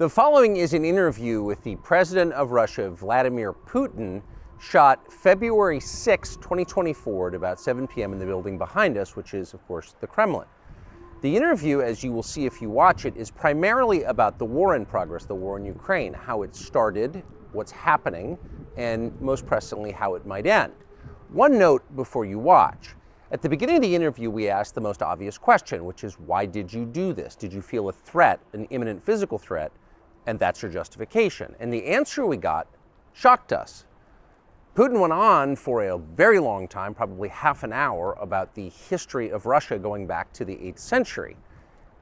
The following is an interview with the President of Russia, Vladimir Putin, shot February 6, 2024 at about 7 p.m. in the building behind us, which is, of course, the Kremlin. The interview, as you will see if you watch it, is primarily about the war in progress, the war in Ukraine, how it started, what's happening, and most pressingly, how it might end. One note before you watch. At the beginning of the interview, we asked the most obvious question, which is, why did you do this? Did you feel a threat, an imminent physical threat? And that's your justification. And the answer we got shocked us. Putin went on for a very long time, probably half an hour, about the history of Russia going back to the 8th century.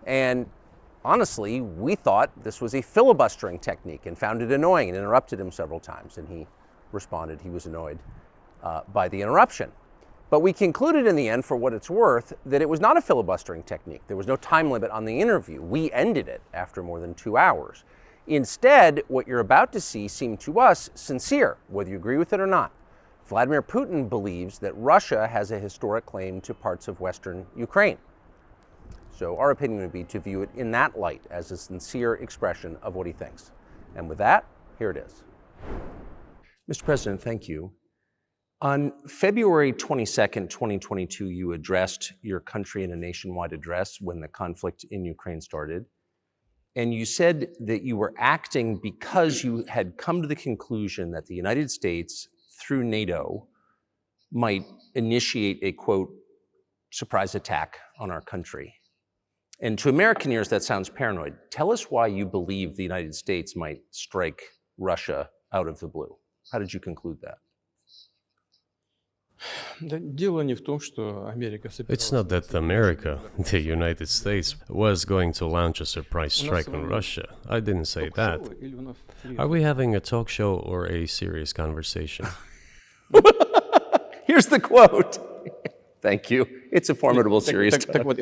And honestly, we thought this was a filibustering technique and found it annoying and interrupted him several times. And he responded he was annoyed by the interruption. But we concluded in the end, for what it's worth, that it was not a filibustering technique. There was no time limit on the interview. We ended it after more than 2 hours. Instead, what you're about to see seemed to us sincere, whether you agree with it or not. Vladimir Putin believes that Russia has a historic claim to parts of Western Ukraine. So our opinion would be to view it in that light, as a sincere expression of what he thinks. And with that, here it is. Mr. President, thank you. On February 22nd, 2022, you addressed your country in a nationwide address when the conflict in Ukraine started. And you said that you were acting because you had come to the conclusion that the United States, through NATO, might initiate a, quote, surprise attack on our country. And to American ears, that sounds paranoid. Tell us why you believe the United States might strike Russia out of the blue. How did you conclude that? It's not that America, the United States, was going to launch a surprise strike on Russia. I didn't say that. Are we having a talk show or a serious conversation? Here's the quote. Thank you. It's a formidable, serious talk.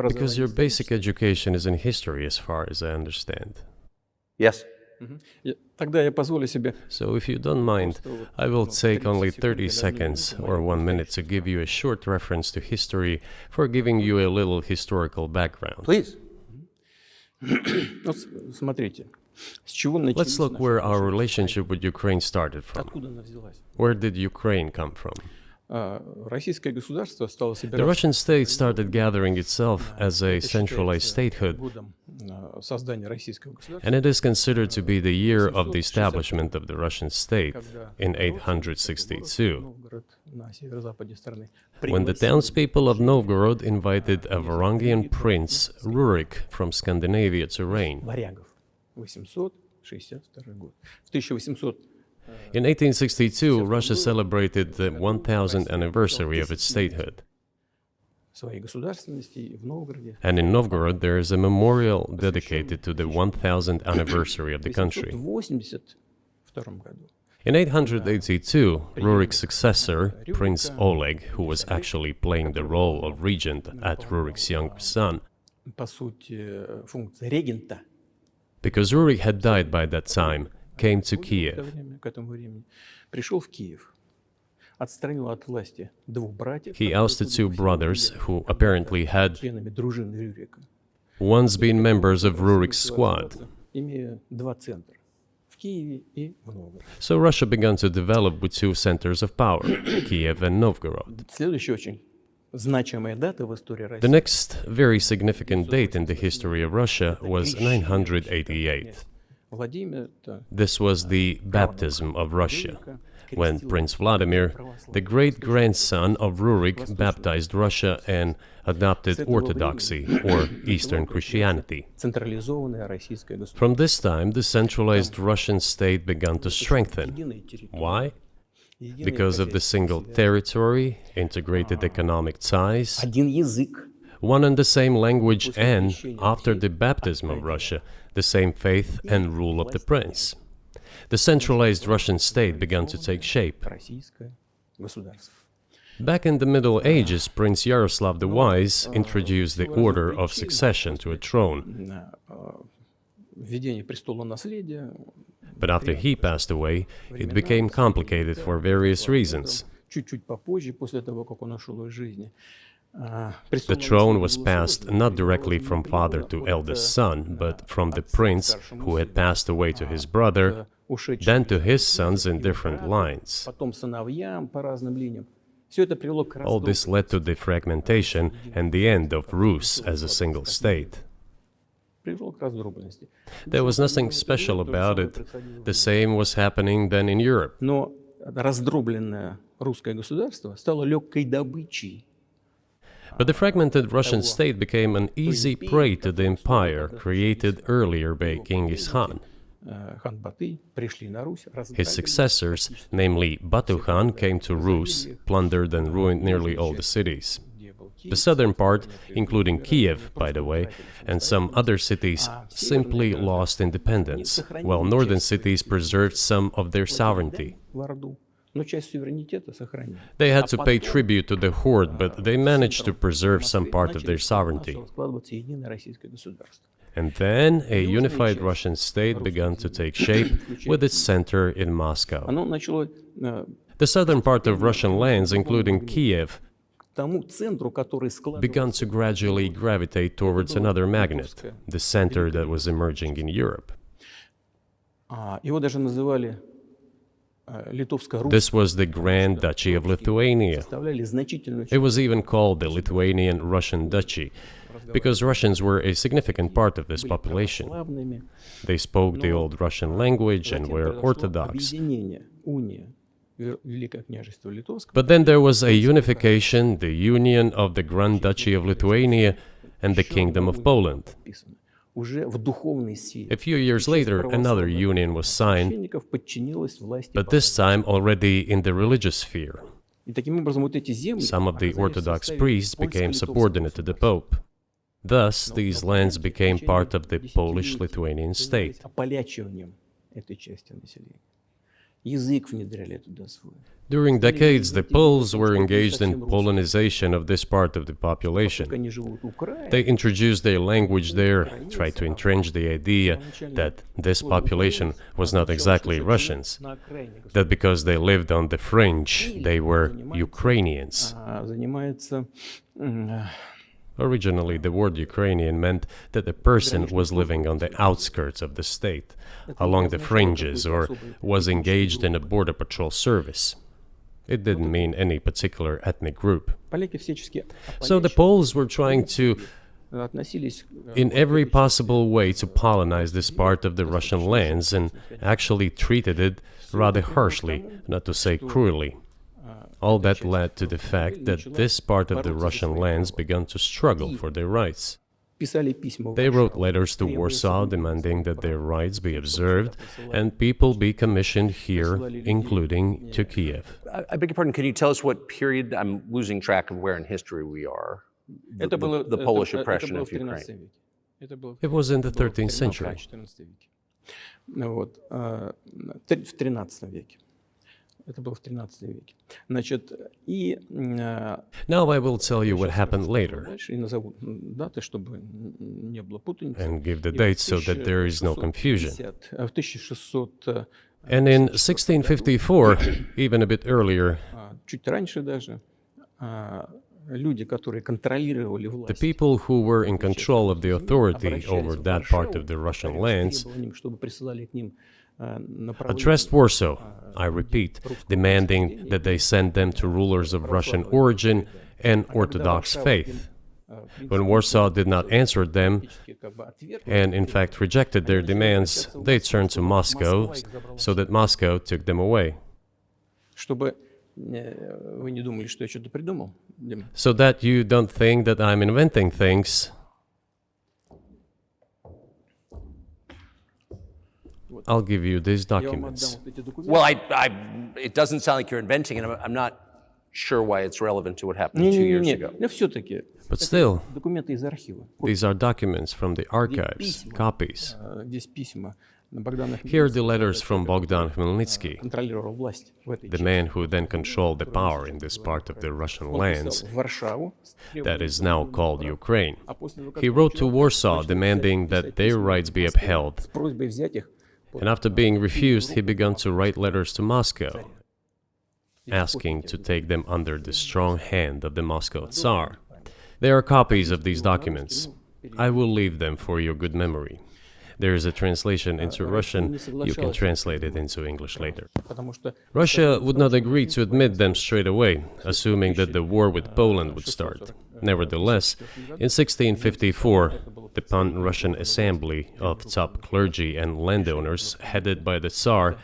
Because your basic education is in history, as far as I understand. Yes. So if you don't mind, I will take only 30 seconds or 1 minute to give you a short reference to history for giving you a little historical background. Please. Let's look where our relationship with Ukraine started from. Where did Ukraine come from? The Russian state started gathering itself as a centralized statehood, and it is considered to be the year of the establishment of the Russian state in 862, when the townspeople of Novgorod invited a Varangian prince, Rurik, from Scandinavia to reign. In 1862, Russia celebrated the 1000th anniversary of its statehood. And in Novgorod, there is a memorial dedicated to the 1000th anniversary of the country. In 882, Rurik's successor, Prince Oleg, who was actually playing the role of regent at Rurik's younger son, because Rurik had died by that time, came to Kiev. He ousted two brothers who apparently had once been members of Rurik's squad. So Russia began to develop with two centers of power, Kiev and Novgorod. The next very significant date in the history of Russia was 988. This was the baptism of Russia, when Prince Vladimir, the great-grandson of Rurik, baptized Russia and adopted Orthodoxy, or Eastern Christianity. From this time, the centralized Russian state began to strengthen. Why? Because of the single territory, integrated economic ties, one and the same language, and, after the baptism of Russia, the same faith and rule of the prince. The centralized Russian state began to take shape. Back in the Middle Ages, Prince Yaroslav the Wise introduced the order of succession to a throne. But after he passed away, it became complicated for various reasons. The throne was passed not directly from father to eldest son, but from the prince who had passed away to his brother, then to his sons in different lines. All this led to the fragmentation and the end of Rus as a single state. There was nothing special about it. The same was happening then in Europe. But the fragmented Russian state became an easy prey to the empire created earlier by Genghis Khan. His successors, namely Batu Khan, came to Rus, plundered and ruined nearly all the cities. The southern part, including Kiev, by the way, and some other cities, simply lost independence, while northern cities preserved some of their sovereignty. They had to pay tribute to the horde, but they managed to preserve some part of their sovereignty. And then a unified Russian state began to take shape with its center in Moscow. The southern part of Russian lands, including Kiev, began to gradually gravitate towards another magnet, the center that was emerging in Europe. This was the Grand Duchy of Lithuania. It was even called the Lithuanian-Russian Duchy, because Russians were a significant part of this population. They spoke the old Russian language and were Orthodox. But then there was a unification, the union of the Grand Duchy of Lithuania and the Kingdom of Poland. A few years later, another union was signed, but this time already in the religious sphere. Some of the Orthodox priests became subordinate to the Pope. Thus, these lands became part of the Polish-Lithuanian state. During decades, the Poles were engaged in Polonization of this part of the population. They introduced their language there, tried to entrench the idea that this population was not exactly Russians, that because they lived on the fringe, they were Ukrainians. Originally, the word Ukrainian meant that a person was living on the outskirts of the state, along the fringes, or was engaged in a border patrol service. It didn't mean any particular ethnic group. So the Poles were trying to, in every possible way, to colonize this part of the Russian lands, and actually treated it rather harshly, not to say cruelly. All that led to the fact that this part of the Russian lands began to struggle for their rights. They wrote letters to Warsaw demanding that their rights be observed and people be commissioned here, including to Kiev. I beg your pardon, can you tell us what period? I'm losing track of where in history we are. The Polish oppression of Ukraine. It was in the 13th century. Now I will tell you what happened later and give the dates so that there is no confusion. And in 1654, even a bit earlier, the people who were in control of the authority over that part of the Russian lands addressed Warsaw, I repeat, demanding that they send them to rulers of Russian origin and Orthodox faith. When Warsaw did not answer them, and in fact rejected their demands, they turned to Moscow, so that Moscow took them away. So that you don't think that I'm inventing things, I'll give you these documents. Well, it doesn't sound like you're inventing it. I'm not sure why it's relevant to what happened 2 years ago. But still, these are documents from the archives, copies. Here are the letters from Bogdan Khmelnytsky, the man who then controlled the power in this part of the Russian lands that is now called Ukraine. He wrote to Warsaw demanding that their rights be upheld. And after being refused, he began to write letters to Moscow, asking to take them under the strong hand of the Moscow Tsar. There are copies of these documents. I will leave them for your good memory. There is a translation into Russian. You can translate it into English later. Russia would not agree to admit them straight away, assuming that the war with Poland would start. Nevertheless, in 1654, the Pan-Russian Assembly of top clergy and landowners, headed by the Tsar,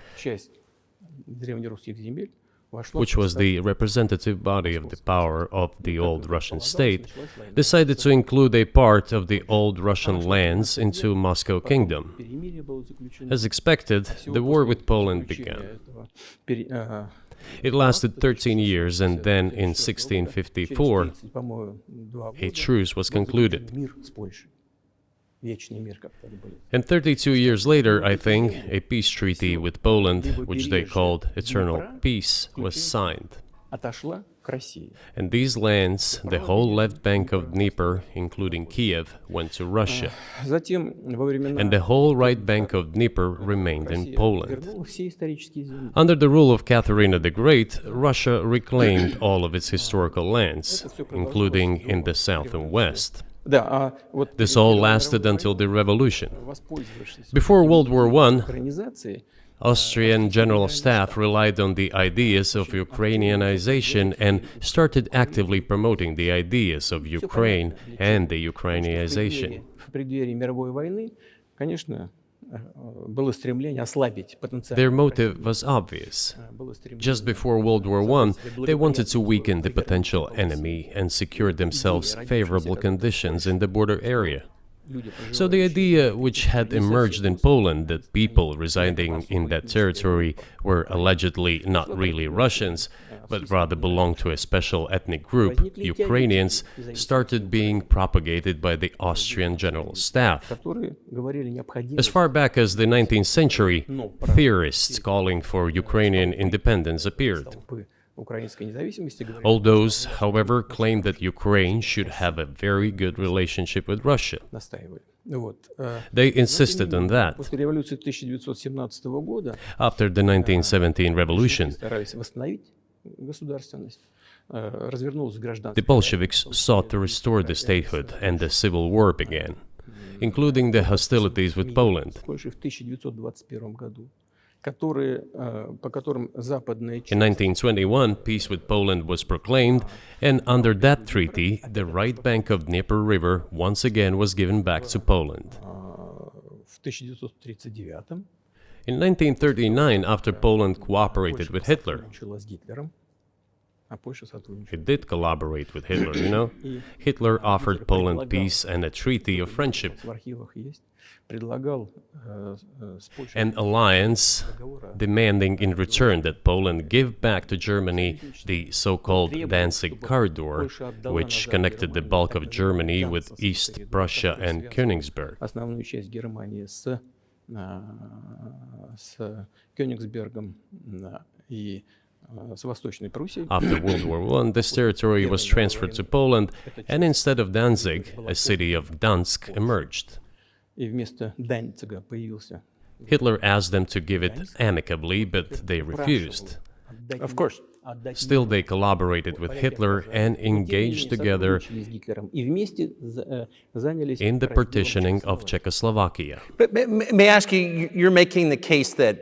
which was the representative body of the power of the old Russian state, decided to include a part of the old Russian lands into Moscow Kingdom. As expected, the war with Poland began. It lasted 13 years, and then in 1654, a truce was concluded. And 32 years later, I think, a peace treaty with Poland, which they called Eternal Peace, was signed. And these lands, the whole left bank of Dnieper, including Kiev, went to Russia. And the whole right bank of Dnieper remained in Poland. Under the rule of Catherine the Great, Russia reclaimed all of its historical lands, including in the south and west. This all lasted until the revolution. Before World War I, Austrian General Staff relied on the ideas of Ukrainianization and started actively promoting the ideas of Ukraine and the Ukrainianization. Their motive was obvious. Just before World War I, they wanted to weaken the potential enemy and secure themselves favorable conditions in the border area. So the idea which had emerged in Poland that people residing in that territory were allegedly not really Russians, but rather belonged to a special ethnic group, Ukrainians, started being propagated by the Austrian General Staff. As far back as the 19th century, theorists calling for Ukrainian independence appeared. All those, however, claimed that Ukraine should have a very good relationship with Russia. They insisted on that. After the 1917 revolution, the Bolsheviks sought to restore the statehood, and the civil war began, including the hostilities with Poland. In 1921, peace with Poland was proclaimed, and under that treaty, the right bank of Dnieper River once again was given back to Poland. In 1939, after Poland cooperated with Hitler, it did collaborate with Hitler, you know? Hitler offered Poland peace and a treaty of friendship. An alliance demanding in return that Poland give back to Germany the so-called Danzig corridor, which connected the bulk of Germany with East Prussia and Königsberg. After World War I, this territory was transferred to Poland, and instead of Danzig, a city of Gdansk emerged. Hitler asked them to give it amicably, but they refused. Of course. Still, they collaborated with Hitler and engaged together in the partitioning of Czechoslovakia. But may I ask you, you're making the case that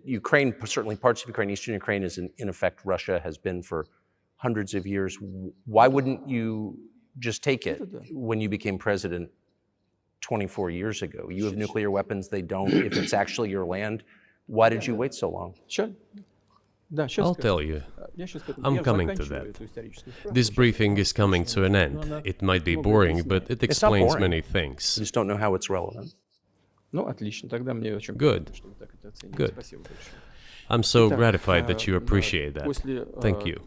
Ukraine, certainly parts of Ukraine, Eastern Ukraine, is in effect Russia, has been for hundreds of years. Why wouldn't you just take it when you became president 24 years ago? You have nuclear weapons, they don't. If it's actually your land, why did you wait so long? Sure. I'll tell you. I'm coming to that. This briefing is coming to an end. It might be boring, but it explains many things. I just don't know how it's relevant. Good. Good. I'm so gratified that you appreciate that. Thank you.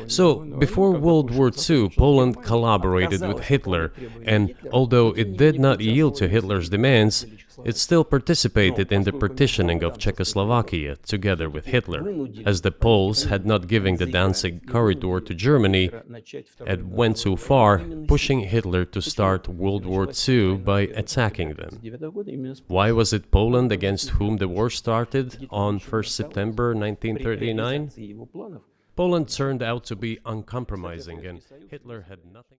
So, before World War II, Poland collaborated with Hitler, and although it did not yield to Hitler's demands, it still participated in the partitioning of Czechoslovakia together with Hitler, as the Poles had not given the Danzig corridor to Germany and went too far, pushing Hitler to start World War II by attacking them. Why was it Poland against whom the war started on 1st September 1939? Poland turned out to be uncompromising, and Hitler had nothing.